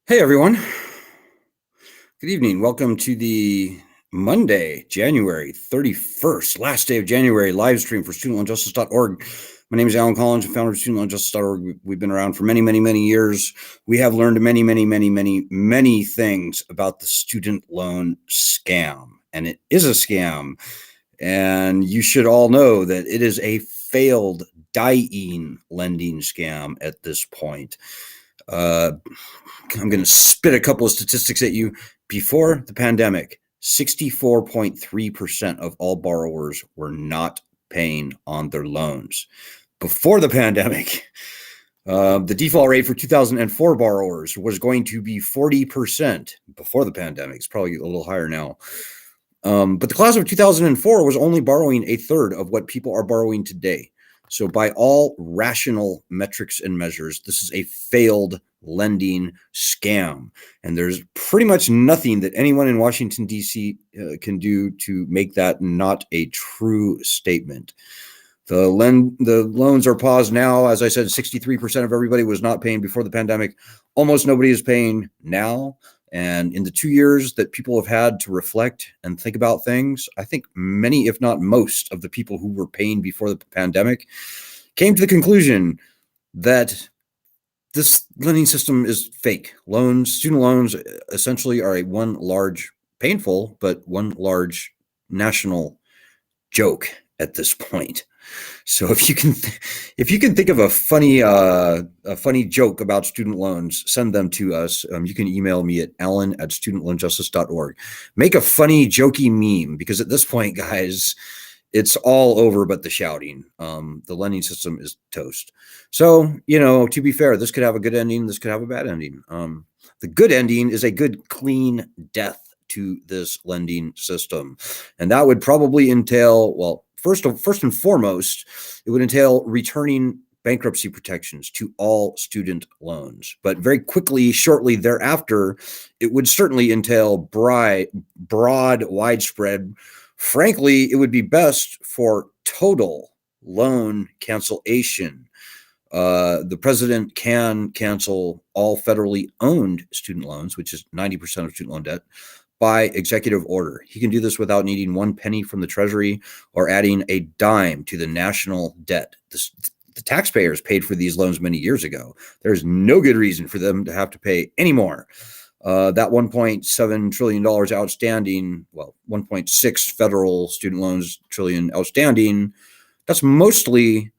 Hey everyone, good evening. Welcome to the Monday, January 31st, last day of January live stream for studentloanjustice.org. My name is Alan Collins, founder of studentloanjustice.org. We've been around for many, many, many years. We have learned many, many, many, many, many things about the student loan scam, and it is a scam. And you should all know that it is a failed, dying lending scam at this point. I'm going to spit a couple of statistics at you. Before the pandemic, 64.3% of all borrowers were not paying on their loans. Before the pandemic, the default rate for 2004 borrowers was going to be 40% before the pandemic. It's probably a little higher now. But the class of 2004 was only borrowing a third of what people are borrowing today. So by all rational metrics and measures, this is a failed lending scam. And there's pretty much nothing that anyone in Washington, D.C. Can do to make that not a true statement. The loans are paused now. As I said, 63% of everybody was not paying before the pandemic. Almost nobody is paying now. And in the 2 years that people have had to reflect and think about things, I think many, if not most, of the people who were paying before the pandemic came to the conclusion that this lending system is fake. Student loans essentially are one large, painful, but one large national joke at this point. So if you can think of a funny joke about student loans, send them to us. You can email me at alan@studentloanjustice.org. Make a funny, jokey meme, because at this point, guys, it's all over but the shouting. The lending system is toast. So, to be fair, this could have a good ending. This could have a bad ending. The good ending is a good, clean death to this lending system. And that would probably entail, well, first and foremost, it would entail returning bankruptcy protections to all student loans. But very quickly, shortly thereafter, it would certainly entail broad, widespread. Frankly, it would be best for total loan cancellation. The president can cancel all federally owned student loans, which is 90% of student loan debt, by executive order. He can do this without needing one penny from the Treasury or adding a dime to the national debt. The taxpayers paid for these loans many years ago. There's no good reason for them to have to pay any more. That $1.7 trillion outstanding, well, 1.6 federal student loans trillion outstanding, that's mostly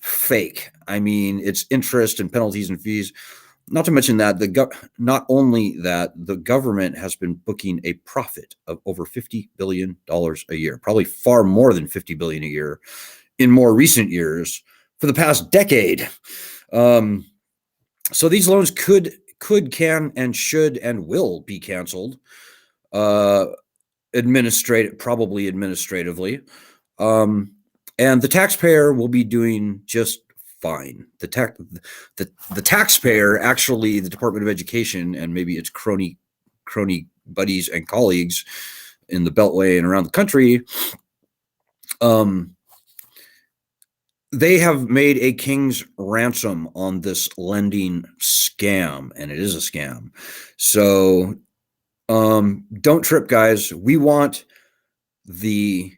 fake. I mean, it's interest and penalties and fees. Not to mention that not only that, the government has been booking a profit of over $50 billion a year, probably far more than $50 billion a year in more recent years for the past decade. So these loans could, can, and should, and will be canceled, probably administratively. And the taxpayer will be doing just fine. The taxpayer, actually, the Department of Education and maybe its crony buddies and colleagues in the Beltway and around the country, they have made a king's ransom on this lending scam, and it is a scam. So don't trip, guys. We want the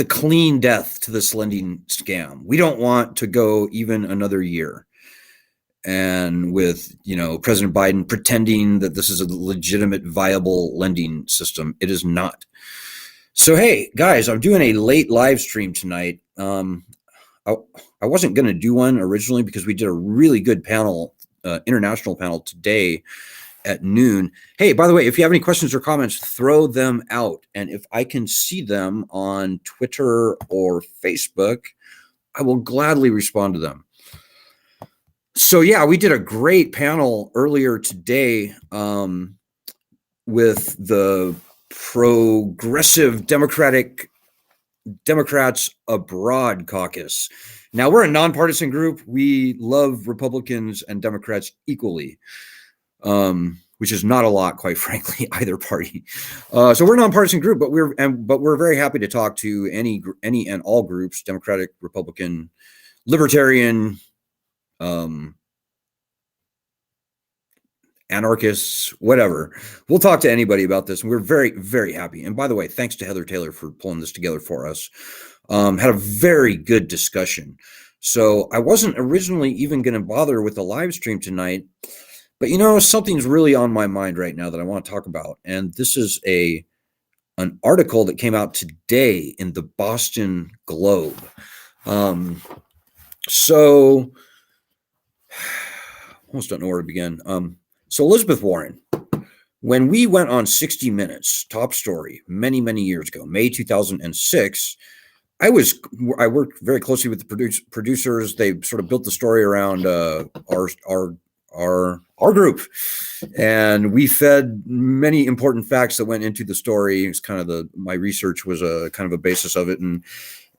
clean death to this lending scam. We don't want to go even another year. And with, President Biden pretending that this is a legitimate, viable lending system, it is not. So, hey, guys, I'm doing a late live stream tonight. I wasn't going to do one originally because we did a really good panel, international panel today at noon. Hey, by the way, if you have any questions or comments, throw them out. And if I can see them on Twitter or Facebook, I will gladly respond to them. So yeah, we did a great panel earlier today with the Progressive Democrats Abroad Caucus. Now, we're a nonpartisan group. We love Republicans and Democrats equally. Which is not a lot, quite frankly, either party. So we're a nonpartisan group, but we're very happy to talk to any and all groups: Democratic, Republican, Libertarian, anarchists, whatever. We'll talk to anybody about this. And we're very, very happy. And by the way, thanks to Heather Taylor for pulling this together for us. Had a very good discussion. So I wasn't originally even going to bother with the live stream tonight, but something's really on my mind right now that I want to talk about. And this is an article that came out today in the Boston Globe. So almost don't know where to begin. So Elizabeth Warren, when we went on 60 Minutes, top story, many, many years ago, May 2006, I worked very closely with the producers. They sort of built the story around our group, and we fed many important facts that went into the story. It's kind of my research was a kind of a basis of it,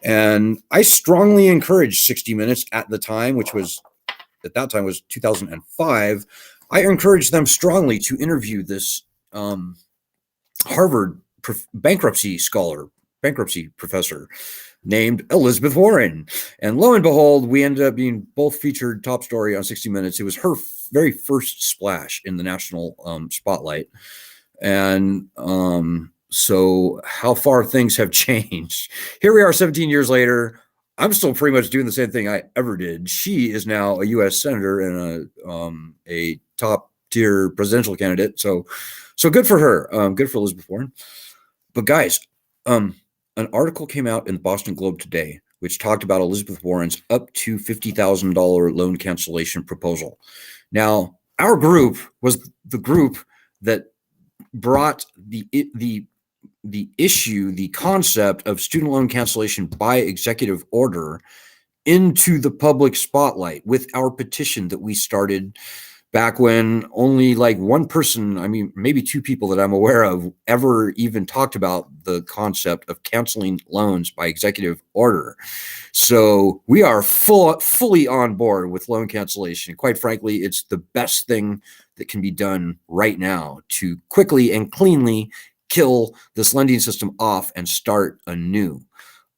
and I strongly encouraged 60 Minutes at the time, which was at that time was 2005. I encouraged them strongly to interview this Harvard bankruptcy professor named Elizabeth Warren. And lo and behold, we ended up being both featured top story on 60 Minutes. It was her very first splash in the national spotlight. And so how far things have changed. Here we are 17 years later. I'm still pretty much doing the same thing I ever did. She is now a U.S. senator and a top tier presidential candidate. So good for her. Good for Elizabeth Warren. But guys, an article came out in the Boston Globe today, which talked about Elizabeth Warren's up to $50,000 loan cancellation proposal. Now, our group was the group that brought the issue, the concept of student loan cancellation by executive order into the public spotlight with our petition that we started back when only like one person, I mean, maybe two people that I'm aware of ever even talked about the concept of canceling loans by executive order. So we are fully on board with loan cancellation. Quite frankly, it's the best thing that can be done right now to quickly and cleanly kill this lending system off and start anew.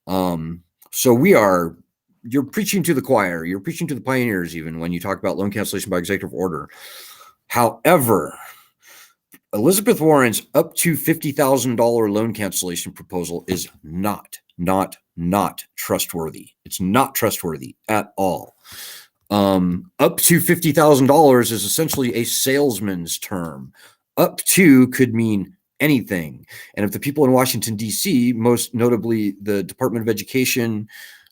So you're preaching to the choir, you're preaching to the pioneers even when you talk about loan cancellation by executive order. However, Elizabeth Warren's up to $50,000 loan cancellation proposal is not trustworthy. It's not trustworthy at all. Up to $50,000 is essentially a salesman's term. Up to could mean anything. And if the people in Washington, D.C., most notably the Department of Education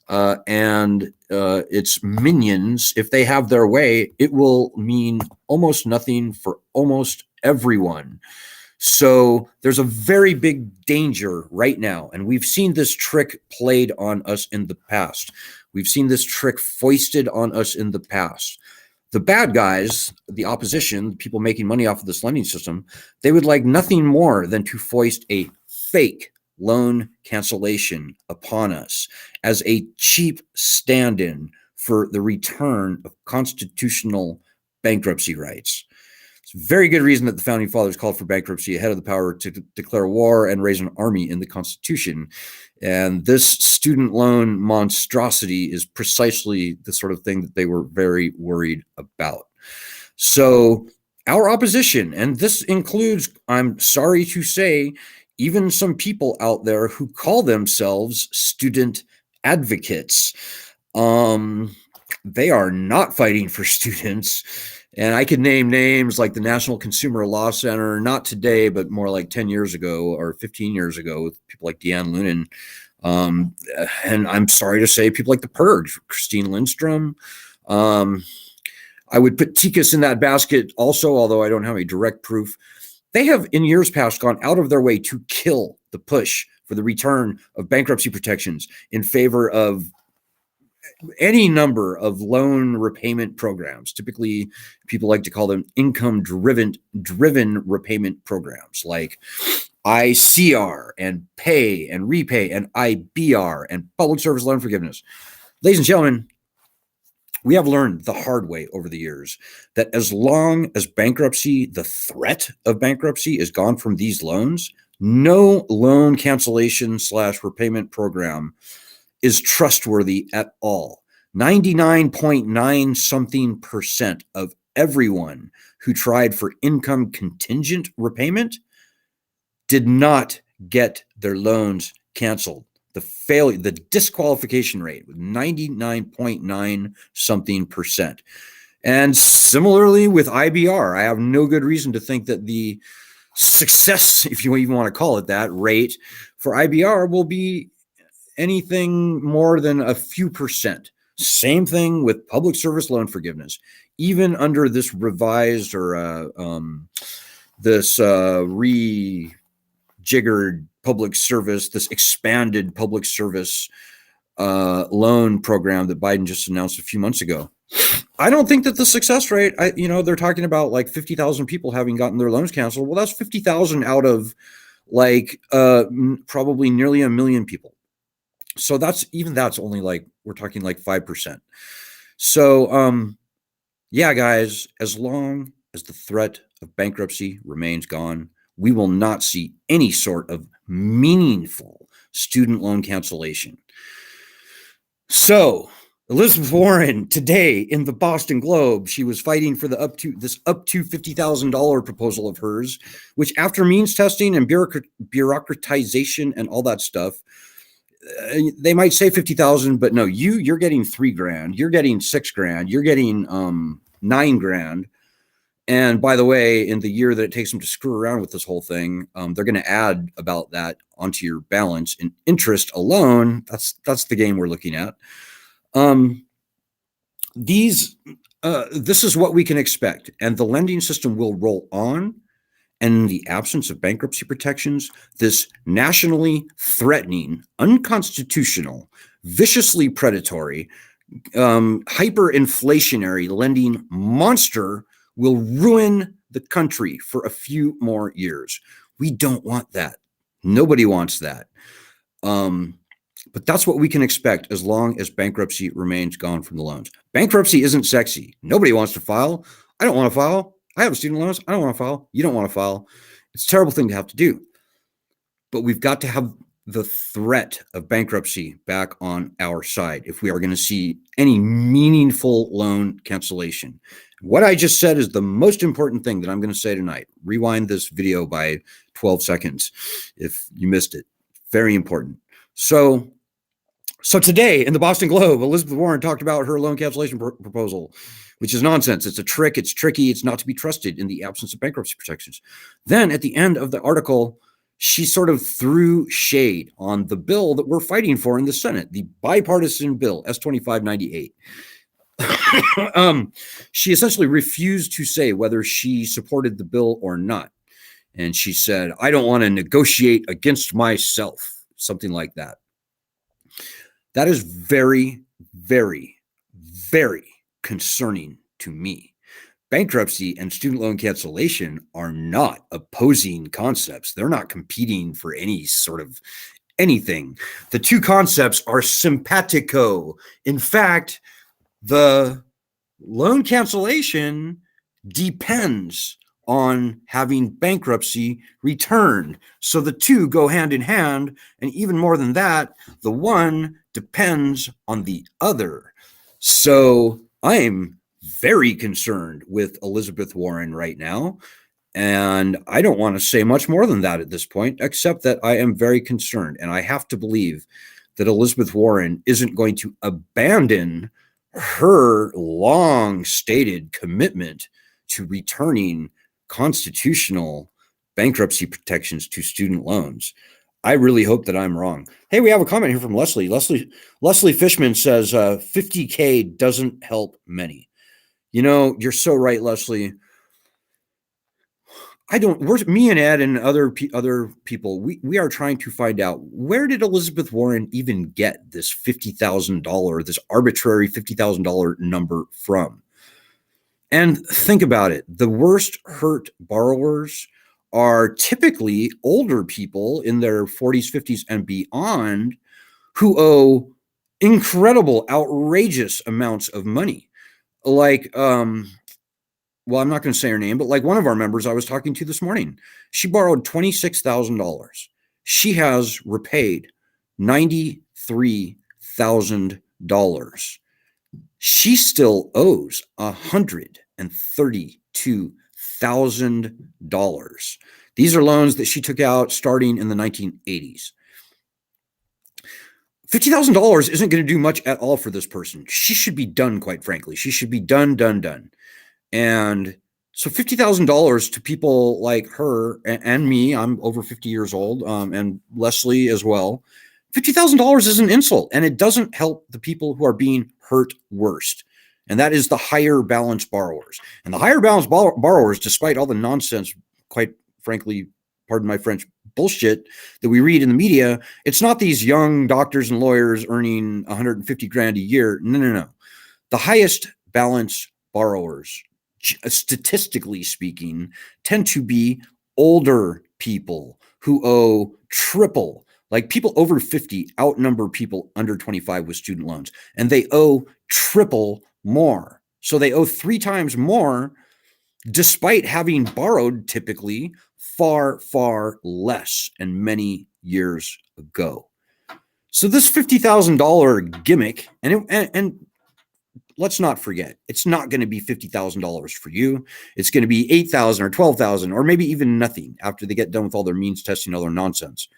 and its minions, if they have their way, it will mean almost nothing for almost everyone. So there's a very big danger right now. And we've seen this trick played on us in the past. We've seen this trick foisted on us in the past. The bad guys, the opposition, people making money off of this lending system, they would like nothing more than to foist a fake loan cancellation upon us as a cheap stand-in for the return of constitutional bankruptcy rights. It's a very good reason that the Founding Fathers called for bankruptcy ahead of the power to declare war and raise an army in the Constitution. And this student loan monstrosity is precisely the sort of thing that they were very worried about. So our opposition, and this includes, I'm sorry to say, even some people out there who call themselves student advocates, they are not fighting for students. And I could name names like the National Consumer Law Center, not today, but more like 10 years ago or 15 years ago, with people like Deanne Lunan. And I'm sorry to say, people like The Purge, Christine Lindstrom. I would put Tikas in that basket also, although I don't have any direct proof. They have in years past gone out of their way to kill the push for the return of bankruptcy protections in favor of any number of loan repayment programs. Typically, people like to call them income-driven repayment programs like ICR and Pay and Repay and IBR and Public Service Loan Forgiveness. Ladies and gentlemen, we have learned the hard way over the years that as long as bankruptcy, the threat of bankruptcy is gone from these loans, no loan cancellation / repayment program is trustworthy at all. 99.9 something% of everyone who tried for income contingent repayment did not get their loans canceled. The disqualification rate was 99.9 something percent. And similarly with IBR, I have no good reason to think that the success, if you even want to call it that, rate for IBR will be anything more than a few percent. Same thing with public service loan forgiveness. Even under this revised or this rejiggered public service, this expanded public service loan program that Biden just announced a few months ago, I don't think that the success rate, they're talking about like 50,000 people having gotten their loans canceled. Well, that's 50,000 out of like probably nearly 1 million people. So that's only like, we're talking like 5%. So, yeah, guys, as long as the threat of bankruptcy remains gone, we will not see any sort of meaningful student loan cancellation. So Elizabeth Warren today in the Boston Globe, she was fighting for the up to $50,000 proposal of hers, which after means testing and bureaucratization and all that stuff, they might say 50,000, but no, you're getting $3,000, you're getting $6,000, you're getting $9,000. And by the way, in the year that it takes them to screw around with this whole thing, they're going to add about that onto your balance in interest alone. That's the game we're looking at. This is what we can expect, and the lending system will roll on. And in the absence of bankruptcy protections, this nationally threatening, unconstitutional, viciously predatory, hyperinflationary lending monster will ruin the country for a few more years. We don't want that. Nobody wants that. But that's what we can expect as long as bankruptcy remains gone from the loans. Bankruptcy isn't sexy. Nobody wants to file. I don't want to file. I have student loans. I don't want to file. You don't want to file. It's a terrible thing to have to do. But we've got to have the threat of bankruptcy back on our side if we are going to see any meaningful loan cancellation. What I just said is the most important thing that I'm going to say tonight. Rewind this video by 12 seconds if you missed it. Very important. So today in the Boston Globe, Elizabeth Warren talked about her loan cancellation proposal, which is nonsense. It's a trick. It's tricky. It's not to be trusted in the absence of bankruptcy protections. Then at the end of the article, she sort of threw shade on the bill that we're fighting for in the Senate, the bipartisan bill, S-2598. She essentially refused to say whether she supported the bill or not. And she said, I don't want to negotiate against myself, something like that. That is very, very, very concerning to me. Bankruptcy and student loan cancellation are not opposing concepts. They're not competing for any sort of anything. The two concepts are simpatico. In fact, the loan cancellation depends on having bankruptcy returned. So the two go hand in hand. And even more than that, the one depends on the other. So I'm very concerned with Elizabeth Warren right now. And I don't want to say much more than that at this point, except that I am very concerned. And I have to believe that Elizabeth Warren isn't going to abandon her long stated commitment to returning constitutional bankruptcy protections to student loans. I really hope that I'm wrong. Hey, we have a comment here from Leslie. Leslie Fishman says, 50K doesn't help many. You know, you're so right, Leslie. Me and Ed and other people, we are trying to find out, where did Elizabeth Warren even get this $50,000, this arbitrary $50,000 number from? And think about it. The worst hurt borrowers are typically older people in their 40s, 50s, and beyond who owe incredible, outrageous amounts of money. Like, well, I'm not going to say her name, but like one of our members I was talking to this morning, she borrowed $26,000. She has repaid $93,000. She still owes $100,000. $132,000. These are loans that she took out starting in the 1980s. $50,000 isn't going to do much at all for this person. She should be done, quite frankly. She should be done. And so $50,000 to people like her and me, I'm over 50 years old, and Leslie as well. $50,000 is an insult, and it doesn't help the people who are being hurt worst. And that is the higher balance borrowers. And the higher balance borrowers, despite all the nonsense, quite frankly, pardon my French, bullshit that we read in the media, it's not these young doctors and lawyers earning 150 grand a year. No. The highest balance borrowers, statistically speaking, tend to be older people who owe triple. Like people over 50 outnumber people under 25 with student loans, and they owe triple more. So they owe 3 times more, despite having borrowed typically far, far less and many years ago. So this $50,000 gimmick, and let's not forget, it's not going to be $50,000 for you. It's going to be $8,000 or $12,000 or maybe even nothing after they get done with all their means testing, all their nonsense.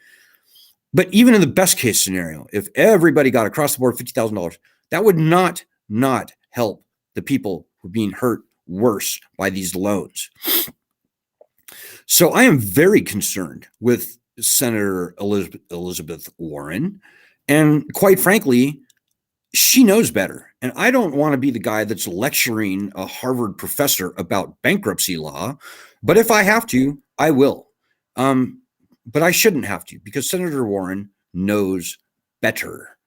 But even in the best case scenario, if everybody got across the board $50,000, that would not help the people who are being hurt worse by these loans. So I am very concerned with Senator Elizabeth Warren. And quite frankly, she knows better. And I don't want to be the guy that's lecturing a Harvard professor about bankruptcy law. But if I have to, I will. But I shouldn't have to, because Senator Warren knows better.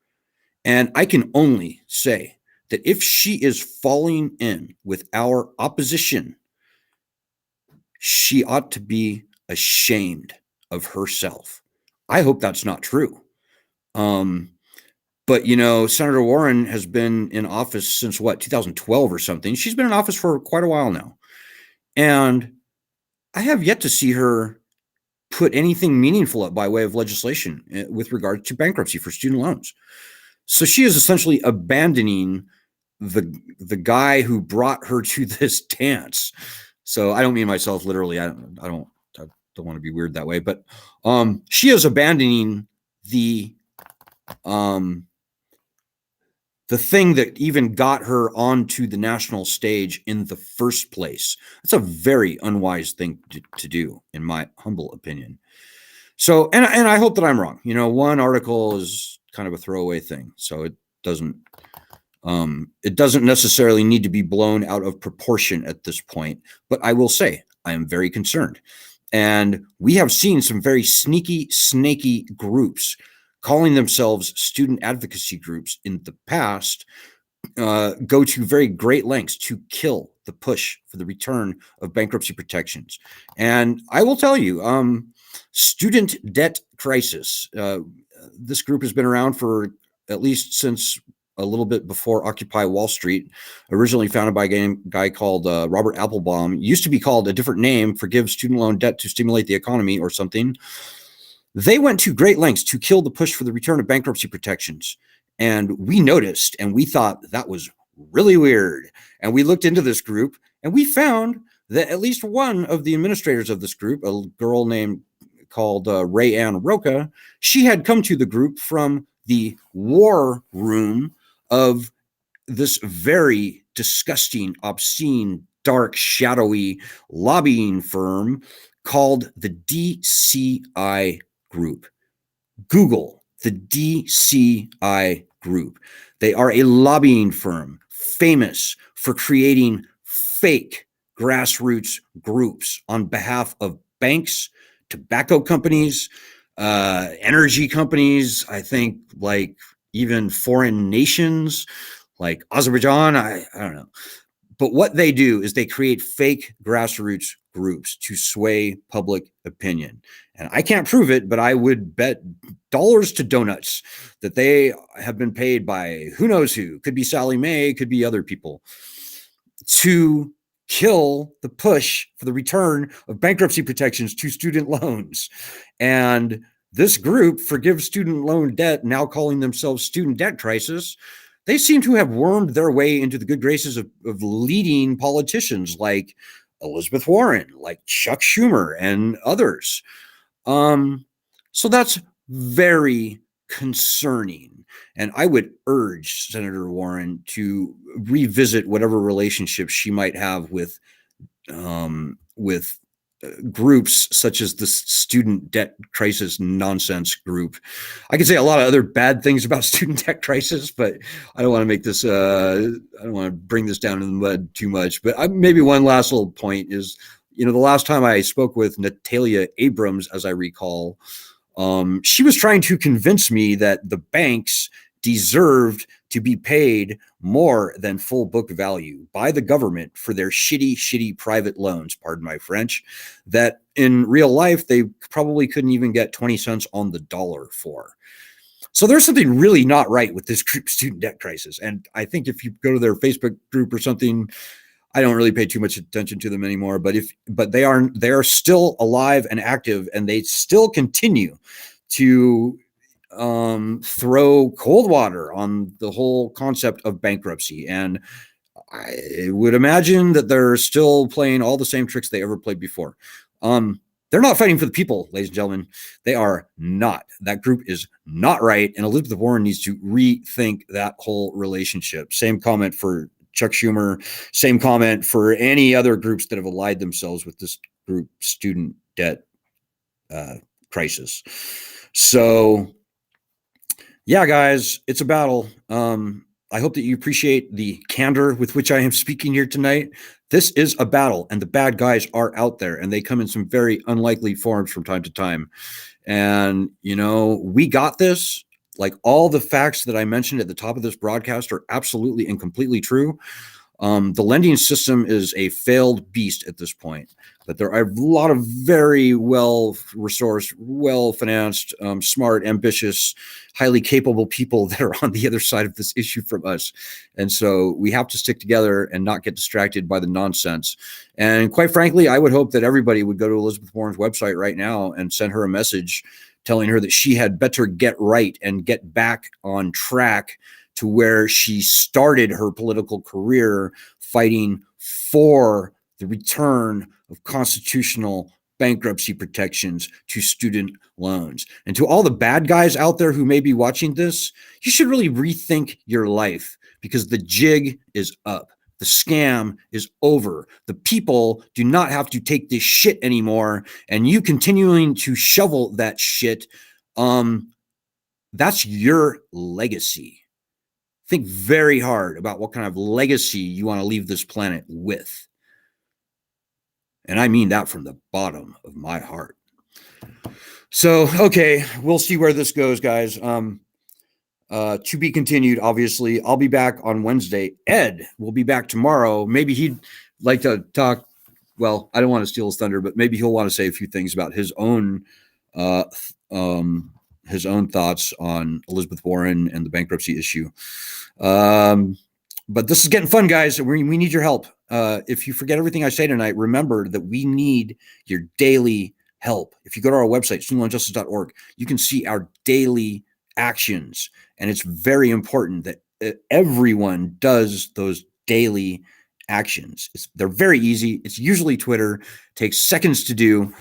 And I can only say that if she is falling in with our opposition, she ought to be ashamed of herself. I hope that's not true. But, Senator Warren has been in office since 2012 or something. She's been in office for quite a while now. And I have yet to see her put anything meaningful up by way of legislation with regard to bankruptcy for student loans. So she is essentially abandoning the guy who brought her to this dance. So I don't mean myself literally. I don't want to be weird that way, but she is abandoning the thing that even got her onto the national stage in the first place. It's a very unwise thing to do, in my humble opinion. So, and I hope that I'm wrong. One article is kind of a throwaway thing, so it doesn't necessarily need to be blown out of proportion at this point. But I will say I am very concerned, and we have seen some very sneaky, snaky groups calling themselves student advocacy groups in the past, go to very great lengths to kill the push for the return of bankruptcy protections. And I will tell you, student debt crisis, this group has been around for at least since a little bit before Occupy Wall Street, originally founded by a guy called Robert Applebaum. It used to be called a different name, Forgive Student Loan Debt to Stimulate the Economy or something. They went to great lengths to kill the push for the return of bankruptcy protections. And we noticed, and we thought that was really weird. And we looked into this group, and we found that at least one of the administrators of this group, a girl called Ray Ann Roca, she had come to the group from the war room of this very disgusting, obscene, dark, shadowy lobbying firm called the DCI Group. Google the DCI Group. They are a lobbying firm famous for creating fake grassroots groups on behalf of banks, tobacco companies, energy companies, I think like even foreign nations like Azerbaijan. I don't know. But what they do is they create fake grassroots groups to sway public opinion. And I can't prove it, but I would bet dollars to donuts that they have been paid by who knows who. Could be Sally Mae, could be other people, to kill the push for the return of bankruptcy protections to student loans. And this group, Forgive Student Loan Debt, now calling themselves Student Debt Crisis, they seem to have wormed their way into the good graces of leading politicians like Elizabeth Warren, like Chuck Schumer, and others. So that's very concerning. And I would urge Senator Warren to revisit whatever relationship she might have with groups such as the student debt crisis nonsense group. I could say a lot of other bad things about student debt crisis, but I don't want to make this, I don't want to bring this down in the mud too much. But maybe one last little point is, the last time I spoke with Natalia Abrams, as I recall, she was trying to convince me that the banks deserved to be paid more than full book value by the government for their shitty private loans, pardon my French, that in real life they probably couldn't even get 20 cents on the dollar for. So there's something really not right with this group student debt crisis. And I think if you go to their Facebook group or something, I don't really pay too much attention to them anymore, but they are still alive and active, and they still continue to throw cold water on the whole concept of bankruptcy. And I would imagine that they're still playing all the same tricks they ever played before. They're not fighting for the people, ladies and gentlemen. They are not. That group is not right, and Elizabeth Warren needs to rethink that whole relationship. Same comment for Chuck Schumer. Same comment for any other groups that have allied themselves with this group student debt crisis. So, yeah, guys, it's a battle. I hope that you appreciate the candor with which I am speaking here tonight. This is a battle, and the bad guys are out there, and they come in some very unlikely forms from time to time. And, we got this. Like, all the facts that I mentioned at the top of this broadcast are absolutely and completely true. The lending system is a failed beast at this point, but there are a lot of very well-resourced, well-financed, smart, ambitious, highly capable people that are on the other side of this issue from us. And so we have to stick together and not get distracted by the nonsense. And quite frankly, I would hope that everybody would go to Elizabeth Warren's website right now and send her a message telling her that she had better get right and get back on track to where she started her political career, fighting for the return of constitutional bankruptcy protections to student loans. And to all the bad guys out there who may be watching this, you should really rethink your life, because the jig is up. The scam is over. The people do not have to take this shit anymore. And you continuing to shovel that shit, that's your legacy. Think very hard about what kind of legacy you want to leave this planet with. And I mean that from the bottom of my heart. So, okay, we'll see where this goes, guys. To be continued, obviously. I'll be back on Wednesday. Ed will be back tomorrow. Maybe he'd like to talk. Well, I don't want to steal his thunder, but maybe he'll want to say a few things about his own thoughts on Elizabeth Warren and the bankruptcy issue. But this is getting fun, guys. We need your help. If you forget everything I say tonight, remember that we need your daily help. If you go to our website, studentloanjustice.org, you can see our daily actions. And it's very important that everyone does those daily actions. They're very easy. It's usually Twitter. Takes seconds to do.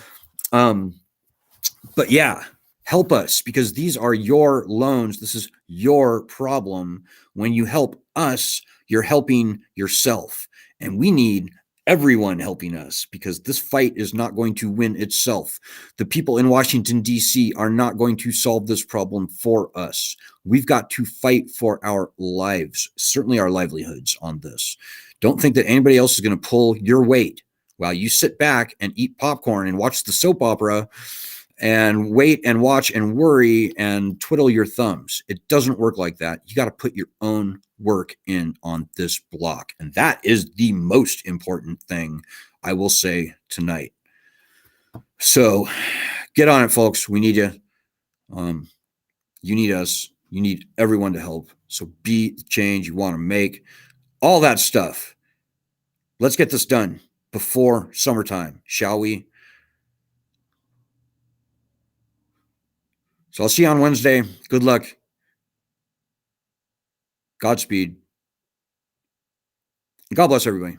But yeah, help us, because these are your loans. This is your problem. When you help us, you're helping yourself. And we need everyone helping us, because this fight is not going to win itself. The people in Washington, D.C. are not going to solve this problem for us. We've got to fight for our lives, certainly our livelihoods on this. Don't think that anybody else is going to pull your weight while you sit back and eat popcorn and watch the soap opera and wait and watch and worry and twiddle your thumbs. It doesn't work like that. You got to put your own work in on this block. And that is the most important thing I will say tonight. So get on it, folks. We need you. You need us. You need everyone to help. So be the change you want to make. All that stuff. Let's get this done before summertime, shall we? So I'll see you on Wednesday. Good luck. Godspeed. God bless everybody.